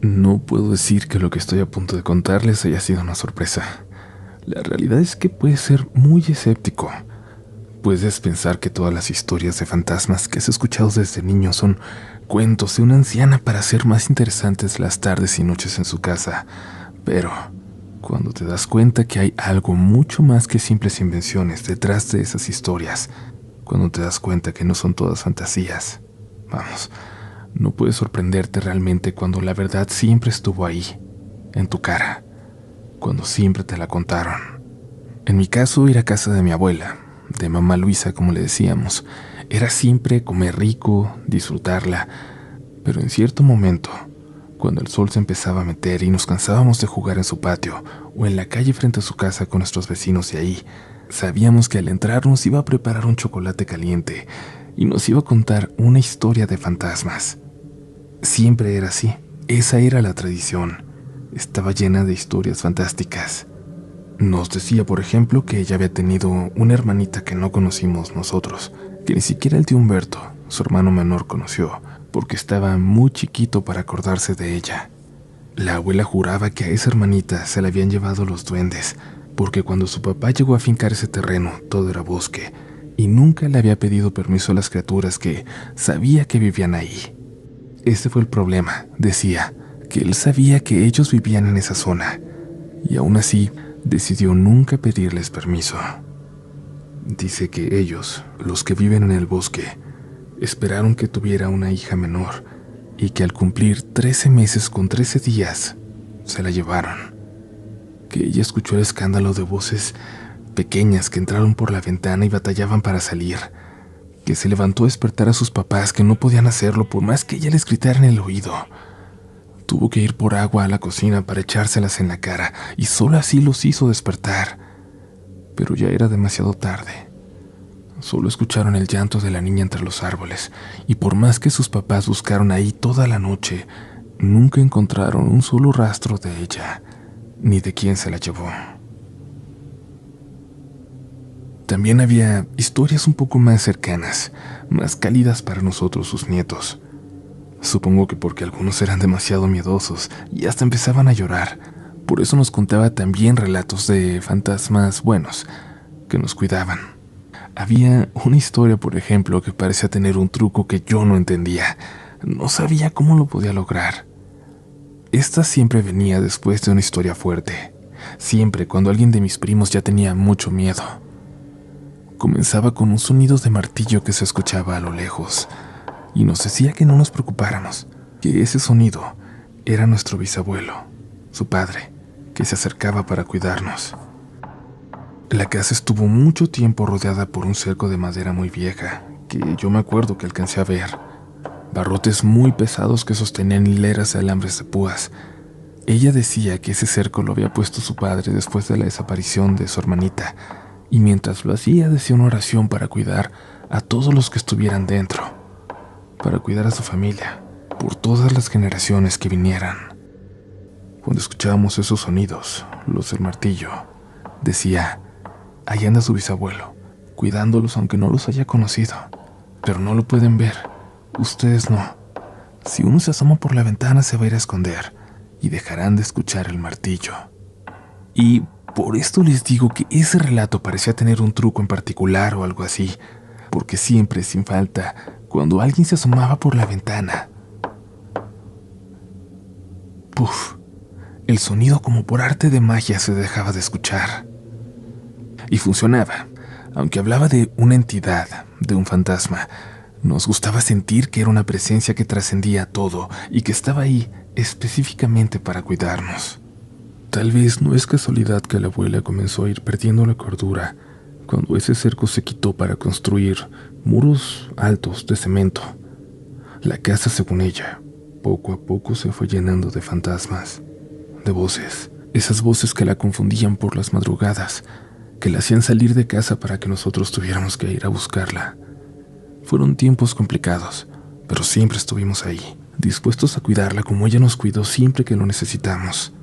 No puedo decir que lo que estoy a punto de contarles haya sido una sorpresa. La realidad es que puedes ser muy escéptico. Puedes pensar que todas las historias de fantasmas que has escuchado desde niño son cuentos de una anciana para hacer más interesantes las tardes y noches en su casa. Pero cuando te das cuenta que hay algo mucho más que simples invenciones detrás de esas historias, cuando te das cuenta que no son todas fantasías, vamos, no puedes sorprenderte realmente cuando la verdad siempre estuvo ahí, en tu cara, cuando siempre te la contaron. En mi caso, ir a casa de mi abuela, de mamá Luisa como le decíamos, era siempre comer rico, disfrutarla, pero en cierto momento, cuando el sol se empezaba a meter y nos cansábamos de jugar en su patio o en la calle frente a su casa con nuestros vecinos de ahí, sabíamos que al entrar nos iba a preparar un chocolate caliente y nos iba a contar una historia de fantasmas. Siempre era así, esa era la tradición. Estaba llena de historias fantásticas. Nos decía, por ejemplo, que ella había tenido una hermanita que no conocimos nosotros, que ni siquiera el tío Humberto, su hermano menor, conoció, porque estaba muy chiquito para acordarse de ella. La abuela juraba que a esa hermanita se la habían llevado los duendes, porque cuando su papá llegó a fincar ese terreno, todo era bosque, y nunca le había pedido permiso a las criaturas que sabía que vivían ahí. Ese fue el problema, decía, que él sabía que ellos vivían en esa zona, y aún así decidió nunca pedirles permiso. Dice que ellos, los que viven en el bosque, esperaron que tuviera una hija menor y que al cumplir 13 meses con 13 días, se la llevaron. Que ella escuchó el escándalo de voces pequeñas que entraron por la ventana y batallaban para salir. Que se levantó a despertar a sus papás que no podían hacerlo por más que ella les gritara en el oído. Tuvo que ir por agua a la cocina para echárselas en la cara y solo así los hizo despertar. Pero ya era demasiado tarde. Solo escucharon el llanto de la niña entre los árboles, y por más que sus papás buscaron ahí toda la noche, nunca encontraron un solo rastro de ella, ni de quién se la llevó. También había historias un poco más cercanas, más cálidas para nosotros, sus nietos. Supongo que porque algunos eran demasiado miedosos y hasta empezaban a llorar. Por eso nos contaba también relatos de fantasmas buenos, que nos cuidaban. Había una historia, por ejemplo, que parecía tener un truco que yo no entendía. No sabía cómo lo podía lograr. Esta siempre venía después de una historia fuerte. Siempre cuando alguien de mis primos ya tenía mucho miedo. Comenzaba con un sonido de martillo que se escuchaba a lo lejos, y nos decía que no nos preocupáramos, que ese sonido era nuestro bisabuelo, su padre, que se acercaba para cuidarnos. La casa estuvo mucho tiempo rodeada por un cerco de madera muy vieja, que yo me acuerdo que alcancé a ver. Barrotes muy pesados que sostenían hileras de alambres de púas. Ella decía que ese cerco lo había puesto su padre después de la desaparición de su hermanita, y mientras lo hacía decía una oración para cuidar a todos los que estuvieran dentro, para cuidar a su familia, por todas las generaciones que vinieran. Cuando escuchábamos esos sonidos, los del martillo, decía: ahí anda su bisabuelo, cuidándolos aunque no los haya conocido, pero no lo pueden ver, ustedes no. Si uno se asoma por la ventana se va a ir a esconder y dejarán de escuchar el martillo. Y por esto les digo que ese relato parecía tener un truco en particular o algo así, porque siempre, sin falta, cuando alguien se asomaba por la ventana, ¡puf!, el sonido como por arte de magia se dejaba de escuchar. Y funcionaba. Aunque hablaba de una entidad, de un fantasma, nos gustaba sentir que era una presencia que trascendía todo y que estaba ahí específicamente para cuidarnos. Tal vez no es casualidad que la abuela comenzó a ir perdiendo la cordura cuando ese cerco se quitó para construir muros altos de cemento. La casa, según ella, poco a poco se fue llenando de fantasmas, de voces, esas voces que la confundían por las madrugadas, que la hacían salir de casa para que nosotros tuviéramos que ir a buscarla. Fueron tiempos complicados, pero siempre estuvimos ahí, dispuestos a cuidarla como ella nos cuidó siempre que lo necesitamos.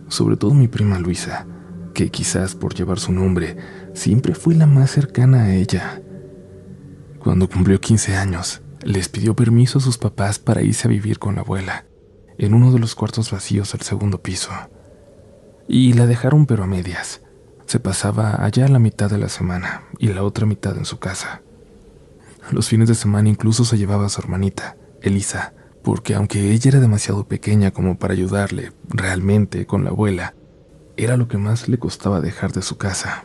Sobre todo mi prima Luisa, que quizás por llevar su nombre, siempre fue la más cercana a ella. Cuando cumplió 15 años, les pidió permiso a sus papás para irse a vivir con la abuela, en uno de los cuartos vacíos del segundo piso. Y la dejaron pero a medias. Se pasaba allá la mitad de la semana y la otra mitad en su casa. Los fines de semana incluso se llevaba a su hermanita, Elisa, porque aunque ella era demasiado pequeña como para ayudarle realmente con la abuela, era lo que más le costaba dejar de su casa,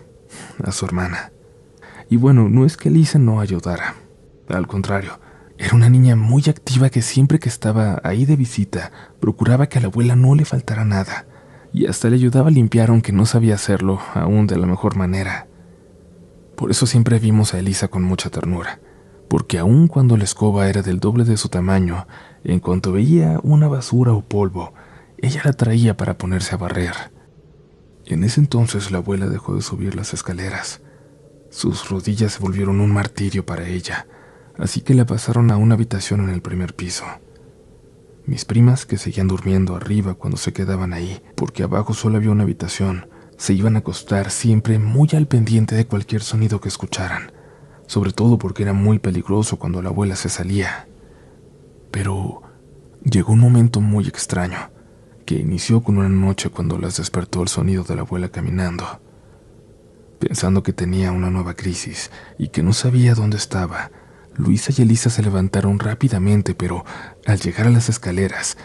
a su hermana. Y bueno, no es que Elisa no ayudara, al contrario, era una niña muy activa que siempre que estaba ahí de visita, procuraba que a la abuela no le faltara nada, y hasta le ayudaba a limpiar aunque no sabía hacerlo aún de la mejor manera. Por eso siempre vimos a Elisa con mucha ternura, porque aun cuando la escoba era del doble de su tamaño, en cuanto veía una basura o polvo, ella la traía para ponerse a barrer. En ese entonces la abuela dejó de subir las escaleras. Sus rodillas se volvieron un martirio para ella, así que la pasaron a una habitación en el primer piso. Mis primas, que seguían durmiendo arriba cuando se quedaban ahí, porque abajo solo había una habitación, se iban a acostar siempre muy al pendiente de cualquier sonido que escucharan, sobre todo porque era muy peligroso cuando la abuela se salía. Pero llegó un momento muy extraño, que inició con una noche cuando las despertó el sonido de la abuela caminando. Pensando que tenía una nueva crisis y que no sabía dónde estaba, Luisa y Elisa se levantaron rápidamente, pero al llegar a las escaleras,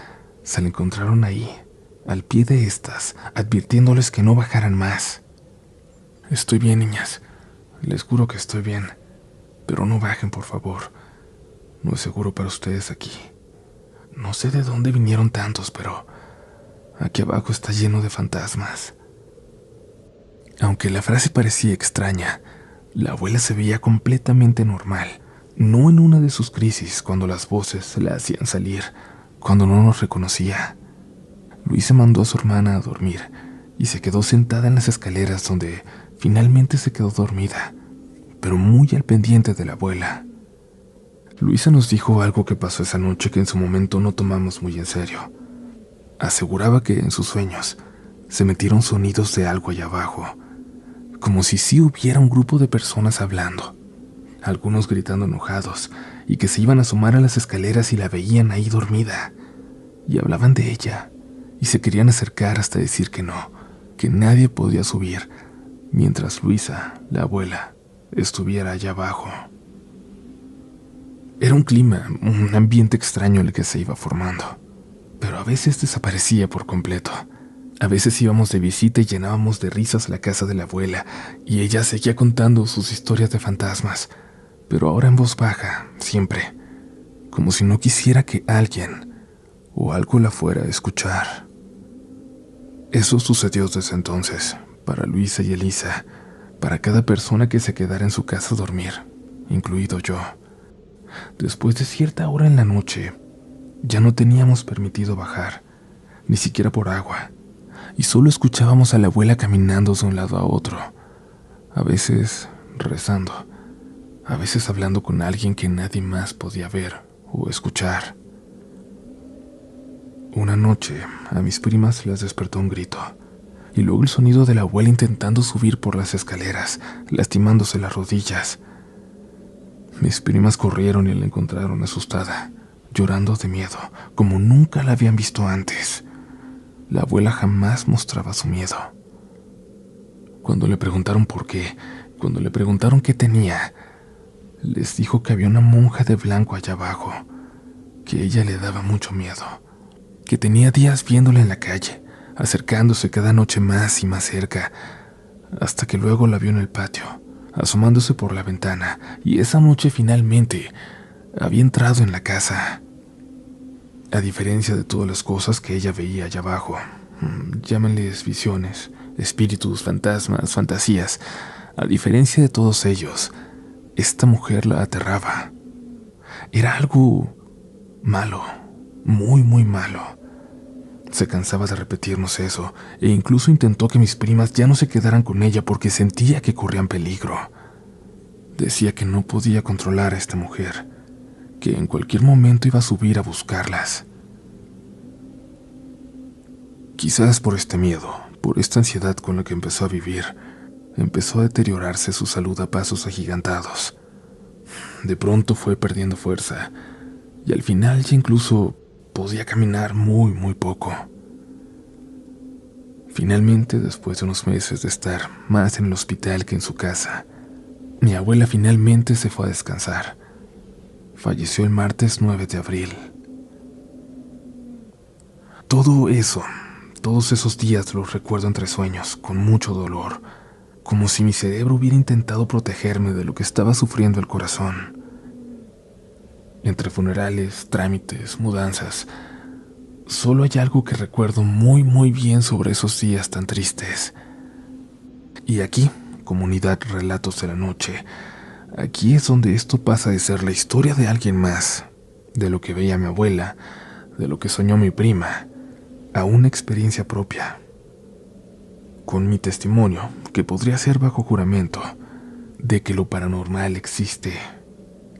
se la encontraron ahí, al pie de estas, advirtiéndoles que no bajaran más. «Estoy bien, niñas. Les juro que estoy bien. Pero no bajen, por favor. No es seguro para ustedes aquí. No sé de dónde vinieron tantos, pero aquí abajo está lleno de fantasmas». Aunque la frase parecía extraña, la abuela se veía completamente normal, no en una de sus crisis cuando las voces la hacían salir, cuando no nos reconocía. Luisa mandó a su hermana a dormir y se quedó sentada en las escaleras donde finalmente se quedó dormida, pero muy al pendiente de la abuela. Luisa nos dijo algo que pasó esa noche que en su momento no tomamos muy en serio. Aseguraba que en sus sueños se metieron sonidos de algo allá abajo, como si sí hubiera un grupo de personas hablando, algunos gritando enojados, y que se iban a asomar a las escaleras y la veían ahí dormida, y hablaban de ella, y se querían acercar hasta decir que no, que nadie podía subir, mientras Luisa, la abuela, estuviera allá abajo. Era un clima, un ambiente extraño el que se iba formando, pero a veces desaparecía por completo. A veces íbamos de visita y llenábamos de risas la casa de la abuela, y ella seguía contando sus historias de fantasmas, pero ahora en voz baja, siempre, como si no quisiera que alguien o algo la fuera a escuchar. Eso sucedió desde entonces, para Luisa y Elisa, para cada persona que se quedara en su casa a dormir, incluido yo. Después de cierta hora en la noche, ya no teníamos permitido bajar, ni siquiera por agua, y solo escuchábamos a la abuela caminando de un lado a otro, a veces rezando, a veces hablando con alguien que nadie más podía ver o escuchar. Una noche, a mis primas las despertó un grito, y luego el sonido de la abuela intentando subir por las escaleras, lastimándose las rodillas. Mis primas corrieron y la encontraron asustada, llorando de miedo, como nunca la habían visto antes. La abuela jamás mostraba su miedo. Cuando le preguntaron por qué, cuando le preguntaron qué tenía, les dijo que había una monja de blanco allá abajo, que ella le daba mucho miedo, que tenía días viéndola en la calle, acercándose cada noche más y más cerca, hasta que luego la vio en el patio, asomándose por la ventana, y esa noche finalmente había entrado en la casa. A diferencia de todas las cosas que ella veía allá abajo, llámenles visiones, espíritus, fantasmas, fantasías, a diferencia de todos ellos, esta mujer la aterraba. Era algo malo, muy, muy malo. Se cansaba de repetirnos eso, e incluso intentó que mis primas ya no se quedaran con ella porque sentía que corrían peligro. Decía que no podía controlar a esta mujer, que en cualquier momento iba a subir a buscarlas. Quizás por este miedo, por esta ansiedad con la que empezó a vivir, empezó a deteriorarse su salud a pasos agigantados. De pronto fue perdiendo fuerza, y al final ya incluso Podía caminar muy, muy poco. Finalmente, después de unos meses de estar más en el hospital que en su casa, mi abuela finalmente se fue a descansar. Falleció el martes 9 de abril. Todo eso, todos esos días los recuerdo entre sueños, con mucho dolor, como si mi cerebro hubiera intentado protegerme de lo que estaba sufriendo el corazón. Entre funerales, trámites, mudanzas, solo hay algo que recuerdo muy, muy bien sobre esos días tan tristes. Y aquí, comunidad Relatos de la Noche, aquí es donde esto pasa de ser la historia de alguien más, de lo que veía mi abuela, de lo que soñó mi prima, a una experiencia propia. Con mi testimonio, que podría ser bajo juramento, de que lo paranormal existe.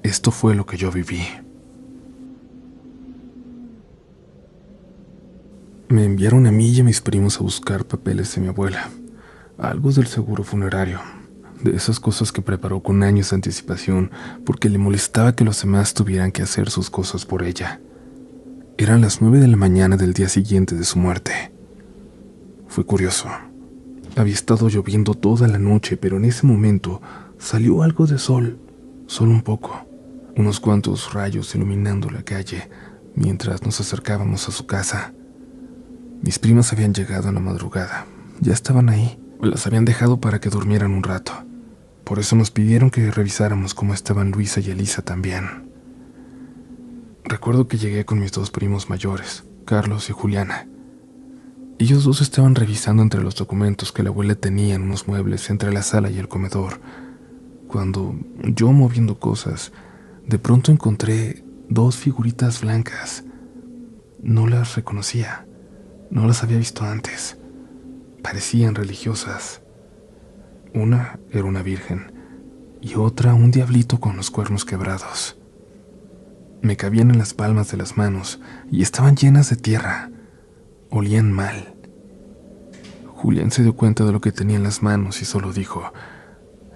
Esto fue lo que yo viví. Me enviaron a mí y a mis primos a buscar papeles de mi abuela, algo del seguro funerario, de esas cosas que preparó con años de anticipación porque le molestaba que los demás tuvieran que hacer sus cosas por ella. Eran las 9 de la mañana del día siguiente de su muerte. Fue curioso. Había estado lloviendo toda la noche, pero en ese momento salió algo de sol, solo un poco, unos cuantos rayos iluminando la calle mientras nos acercábamos a su casa. Mis primas habían llegado en la madrugada, ya estaban ahí, las habían dejado para que durmieran un rato. Por eso nos pidieron que revisáramos cómo estaban Luisa y Elisa también. Recuerdo que llegué con mis dos primos mayores, Carlos y Juliana. Ellos dos estaban revisando entre los documentos que la abuela tenía en unos muebles entre la sala y el comedor, cuando yo, moviendo cosas, de pronto encontré dos figuritas blancas. No las reconocía, no las había visto antes. Parecían religiosas. Una era una virgen y otra un diablito con los cuernos quebrados. Me cabían en las palmas de las manos y estaban llenas de tierra. Olían mal. Julián se dio cuenta de lo que tenía en las manos y solo dijo: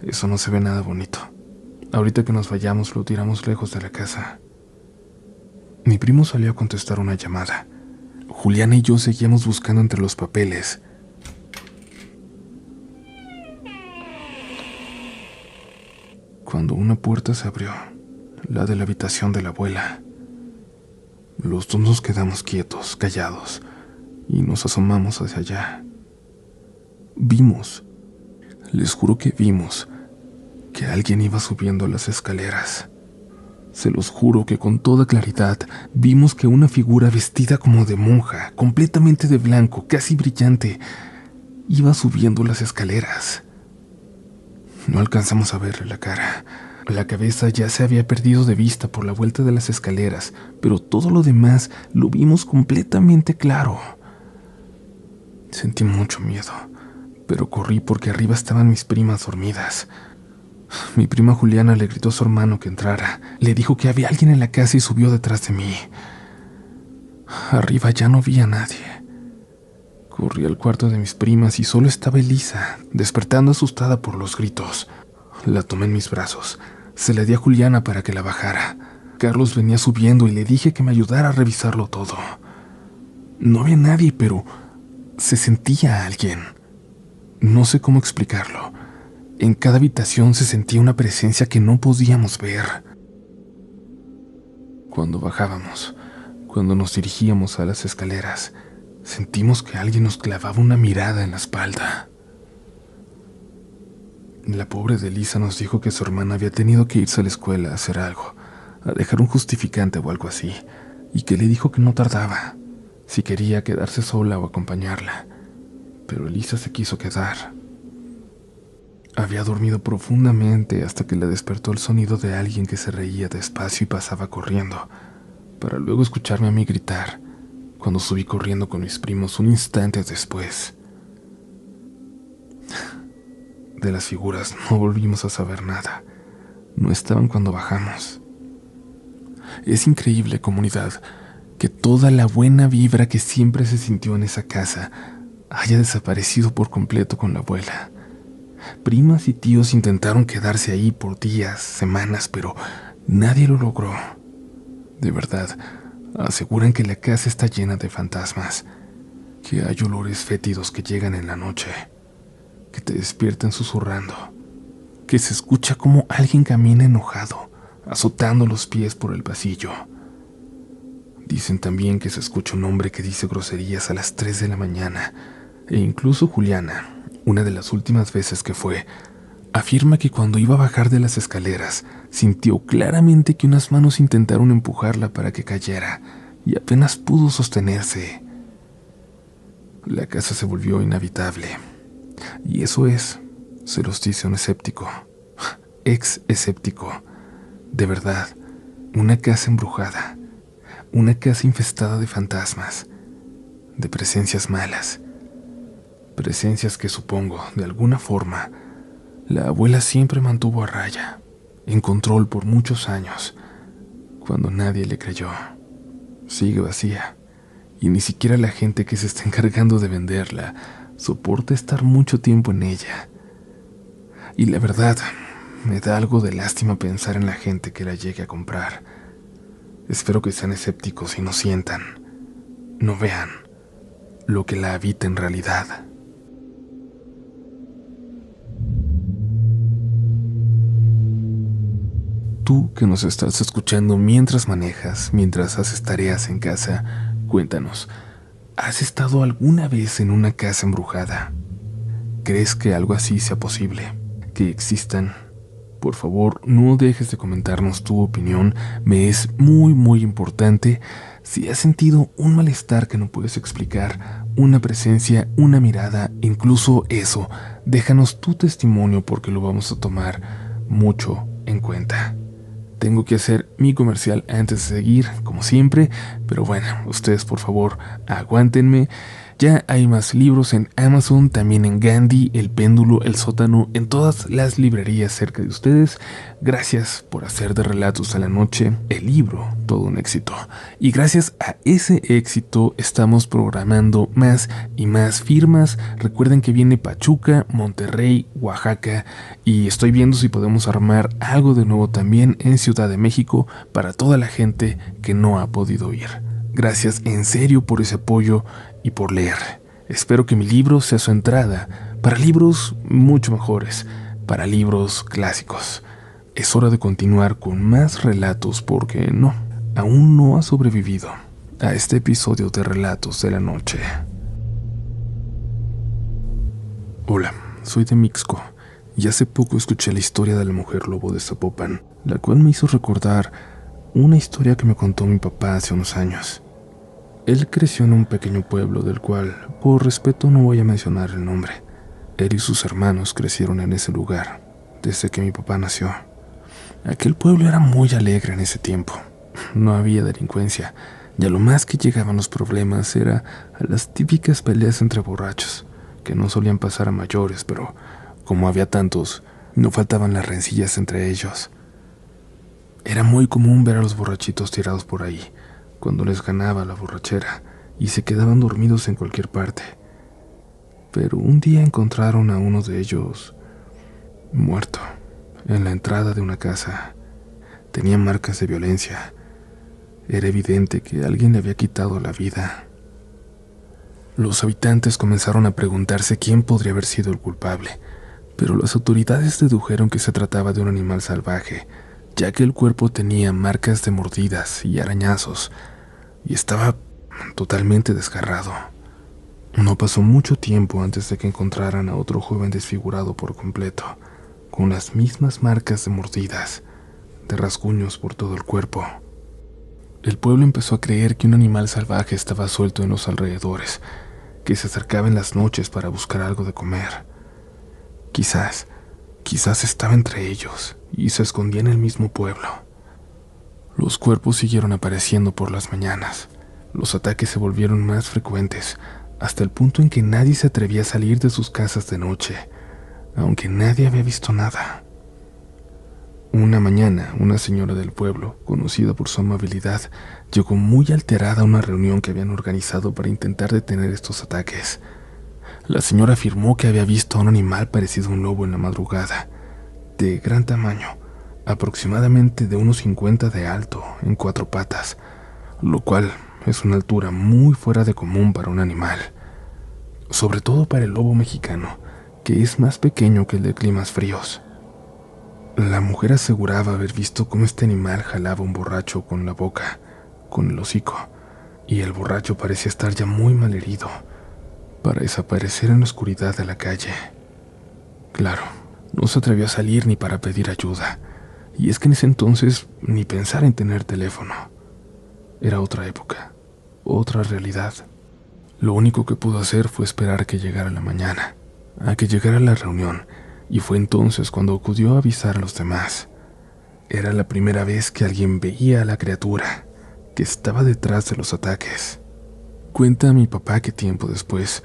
«Eso no se ve nada bonito. Ahorita que nos vayamos lo tiramos lejos de la casa». Mi primo salió a contestar una llamada. Juliana y yo seguíamos buscando entre los papeles. Cuando una puerta se abrió, la de la habitación de la abuela. Los dos nos quedamos quietos, callados, y nos asomamos hacia allá. Vimos, les juro que vimos, que alguien iba subiendo las escaleras. Se los juro que con toda claridad vimos que una figura vestida como de monja, completamente de blanco, casi brillante, iba subiendo las escaleras. No alcanzamos a verle la cara. La cabeza ya se había perdido de vista por la vuelta de las escaleras, pero todo lo demás lo vimos completamente claro. Sentí mucho miedo, pero corrí porque arriba estaban mis primas dormidas. Mi prima Juliana le gritó a su hermano que entrara. Le dijo que había alguien en la casa y subió detrás de mí. Arriba ya no vi a nadie. Corrí al cuarto de mis primas y solo estaba Elisa, despertando asustada por los gritos. La tomé en mis brazos. Se la di a Juliana para que la bajara. Carlos venía subiendo y le dije que me ayudara a revisarlo todo. No había nadie, pero se sentía alguien. No sé cómo explicarlo. En cada habitación se sentía una presencia que no podíamos ver. Cuando bajábamos, cuando nos dirigíamos a las escaleras, sentimos que alguien nos clavaba una mirada en la espalda. La pobre de Elisa nos dijo que su hermana había tenido que irse a la escuela a hacer algo, a dejar un justificante o algo así, y que le dijo que no tardaba, si quería quedarse sola o acompañarla. Pero Elisa se quiso quedar. Había dormido profundamente hasta que la despertó el sonido de alguien que se reía despacio y pasaba corriendo, para luego escucharme a mí gritar, cuando subí corriendo con mis primos un instante después. De las figuras no volvimos a saber nada. No estaban cuando bajamos. Es increíble, comunidad, que toda la buena vibra que siempre se sintió en esa casa haya desaparecido por completo con la abuela. Primas y tíos intentaron quedarse ahí por días, semanas, pero nadie lo logró. De verdad, Aseguran que la casa está llena de fantasmas, que hay olores fétidos que llegan en la noche, que te despiertan susurrando, que se escucha como alguien camina enojado, azotando los pies por el pasillo. Dicen también que se escucha un hombre que dice groserías a las 3 de la mañana, e incluso Juliana, una de las últimas veces que fue, afirma que cuando iba a bajar de las escaleras, sintió claramente que unas manos intentaron empujarla para que cayera, y apenas pudo sostenerse. La casa se volvió inhabitable, y eso es, se los dice un escéptico, ex-escéptico, de verdad, una casa embrujada, una casa infestada de fantasmas, de presencias malas, presencias que supongo, de alguna forma, la abuela siempre mantuvo a raya, en control por muchos años, cuando nadie le creyó. Sigue vacía, y ni siquiera la gente que se está encargando de venderla soporta estar mucho tiempo en ella. Y la verdad, me da algo de lástima pensar en la gente que la llegue a comprar. Espero que sean escépticos y no sientan, no vean lo que la habita en realidad. Tú que nos estás escuchando mientras manejas, mientras haces tareas en casa, cuéntanos, ¿has estado alguna vez en una casa embrujada? ¿Crees que algo así sea posible? ¿Que existan? Por favor, no dejes de comentarnos tu opinión, me es muy importante. Si has sentido un malestar que no puedes explicar, una presencia, una mirada, incluso eso, déjanos tu testimonio porque lo vamos a tomar mucho en cuenta. Tengo que hacer mi comercial antes de seguir, como siempre, pero bueno, ustedes por favor, aguántenme. Ya hay más libros en Amazon, también en Gandhi, El Péndulo, El Sótano, en todas las librerías cerca de ustedes. Gracias por hacer de Relatos a la Noche el libro todo un éxito. Y gracias a ese éxito estamos programando más y más firmas. Recuerden que viene Pachuca, Monterrey, Oaxaca, y estoy viendo si podemos armar algo de nuevo también en Ciudad de México para toda la gente que no ha podido ir. Gracias en serio por ese apoyo y por leer. Espero que mi libro sea su entrada para libros mucho mejores, para libros clásicos. Es hora de continuar con más relatos porque no, aún no ha sobrevivido a este episodio de Relatos de la Noche. Hola, soy de Mixco y hace poco escuché la historia de la mujer lobo de Zapopan, la cual me hizo recordar una historia que me contó mi papá hace unos años. Él creció en un pequeño pueblo del cual, por respeto, no voy a mencionar el nombre. Él y sus hermanos crecieron en ese lugar, desde que mi papá nació. Aquel pueblo era muy alegre en ese tiempo. No había delincuencia, y a lo más que llegaban los problemas era a las típicas peleas entre borrachos, que no solían pasar a mayores, pero como había tantos, no faltaban las rencillas entre ellos. Era muy común ver a los borrachitos tirados por ahí, cuando les ganaba la borrachera, y se quedaban dormidos en cualquier parte. Pero un día encontraron a uno de ellos muerto en la entrada de una casa. Tenía marcas de violencia. Era evidente que alguien le había quitado la vida. Los habitantes comenzaron a preguntarse quién podría haber sido el culpable, pero las autoridades dedujeron que se trataba de un animal salvaje, ya que el cuerpo tenía marcas de mordidas y arañazos, y estaba totalmente desgarrado. No pasó mucho tiempo antes de que encontraran a otro joven desfigurado por completo, con las mismas marcas de mordidas, de rasguños por todo el cuerpo. El pueblo empezó a creer que un animal salvaje estaba suelto en los alrededores, que se acercaba en las noches para buscar algo de comer. Quizás estaba entre ellos y se escondía en el mismo pueblo. Los cuerpos siguieron apareciendo por las mañanas. Los ataques se volvieron más frecuentes, hasta el punto en que nadie se atrevía a salir de sus casas de noche, aunque nadie había visto nada. Una mañana, una señora del pueblo, conocida por su amabilidad, llegó muy alterada a una reunión que habían organizado para intentar detener estos ataques. La señora afirmó que había visto a un animal parecido a un lobo en la madrugada, de gran tamaño, aproximadamente de unos 50 de alto, en 4 patas, lo cual es una altura muy fuera de común para un animal, sobre todo para el lobo mexicano, que es más pequeño que el de climas fríos. La mujer aseguraba haber visto cómo este animal jalaba a un borracho con la boca, con el hocico, y el borracho parecía estar ya muy malherido, para desaparecer en la oscuridad de la calle. Claro, no se atrevió a salir ni para pedir ayuda, y es que en ese entonces ni pensar en tener teléfono. Era otra época, otra realidad. Lo único que pudo hacer fue esperar a que llegara la mañana, a que llegara la reunión, y fue entonces cuando acudió a avisar a los demás. Era la primera vez que alguien veía a la criatura que estaba detrás de los ataques. Cuenta a mi papá que tiempo después,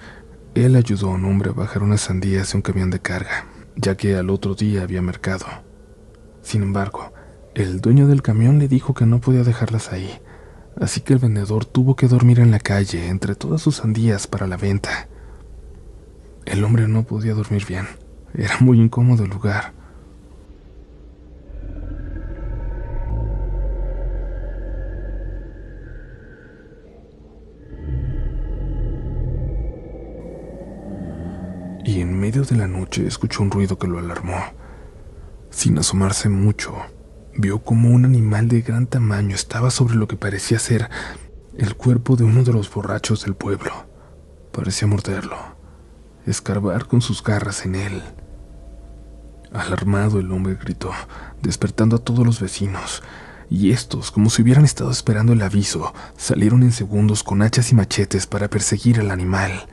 él ayudó a un hombre a bajar unas sandías de un camión de carga, ya que al otro día había mercado. Sin embargo, el dueño del camión le dijo que no podía dejarlas ahí, así que el vendedor tuvo que dormir en la calle entre todas sus sandías para la venta. El hombre no podía dormir bien, era muy incómodo el lugar. Y en medio de la noche escuchó un ruido que lo alarmó. Sin asomarse mucho, vio como un animal de gran tamaño estaba sobre lo que parecía ser el cuerpo de uno de los borrachos del pueblo. Parecía morderlo, escarbar con sus garras en él. Alarmado, el hombre gritó, despertando a todos los vecinos, y estos, como si hubieran estado esperando el aviso, salieron en segundos con hachas y machetes para perseguir al animal.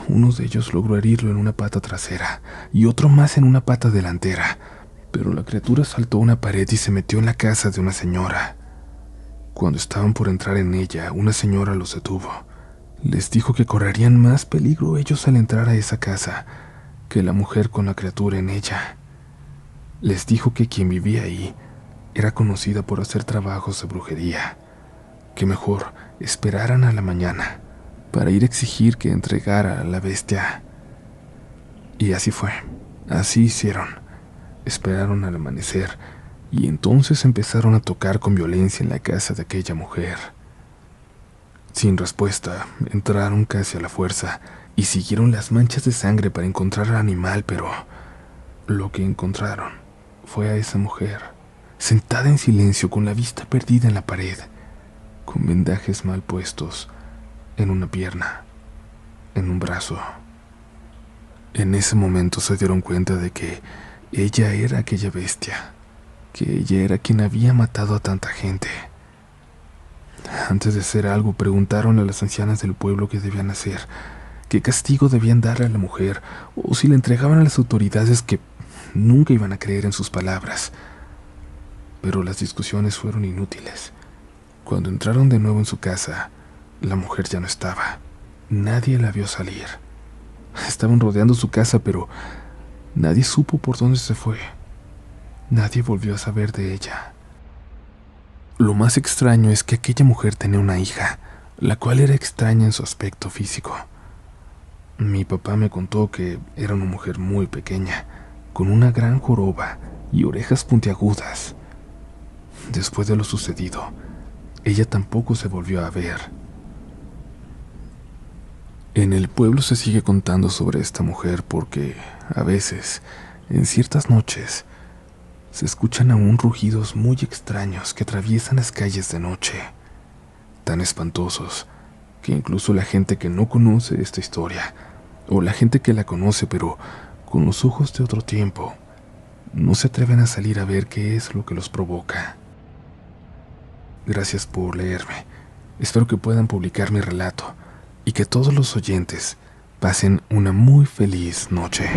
Uno de ellos logró herirlo en una pata trasera y otro más en una pata delantera, pero la criatura saltó una pared y se metió en la casa de una señora. Cuando estaban por entrar en ella, una señora los detuvo. Les dijo que correrían más peligro ellos al entrar a esa casa que la mujer con la criatura en ella. Les dijo que quien vivía ahí era conocida por hacer trabajos de brujería, que mejor esperaran a la mañana para ir a exigir que entregara a la bestia. Y así fue, así hicieron. Esperaron al amanecer y entonces empezaron a tocar con violencia en la casa de aquella mujer. Sin respuesta, entraron casi a la fuerza y siguieron las manchas de sangre para encontrar al animal, pero lo que encontraron fue a esa mujer, sentada en silencio con la vista perdida en la pared, con vendajes mal puestos en una pierna, en un brazo. En ese momento se dieron cuenta de que ella era aquella bestia, que ella era quien había matado a tanta gente. Antes de hacer algo, preguntaron a las ancianas del pueblo qué debían hacer, qué castigo debían darle a la mujer, o si la entregaban a las autoridades, que nunca iban a creer en sus palabras. Pero las discusiones fueron inútiles. Cuando entraron de nuevo en su casa, la mujer ya no estaba. Nadie la vio salir. Estaban rodeando su casa, pero nadie supo por dónde se fue. Nadie volvió a saber de ella. Lo más extraño es que aquella mujer tenía una hija, la cual era extraña en su aspecto físico. Mi papá me contó que era una mujer muy pequeña, con una gran joroba y orejas puntiagudas. Después de lo sucedido, ella tampoco se volvió a ver. En el pueblo se sigue contando sobre esta mujer porque, a veces, en ciertas noches, se escuchan aún rugidos muy extraños que atraviesan las calles de noche, tan espantosos que incluso la gente que no conoce esta historia, o la gente que la conoce pero con los ojos de otro tiempo, no se atreven a salir a ver qué es lo que los provoca. Gracias por leerme. Espero que puedan publicar mi relato y que todos los oyentes pasen una muy feliz noche.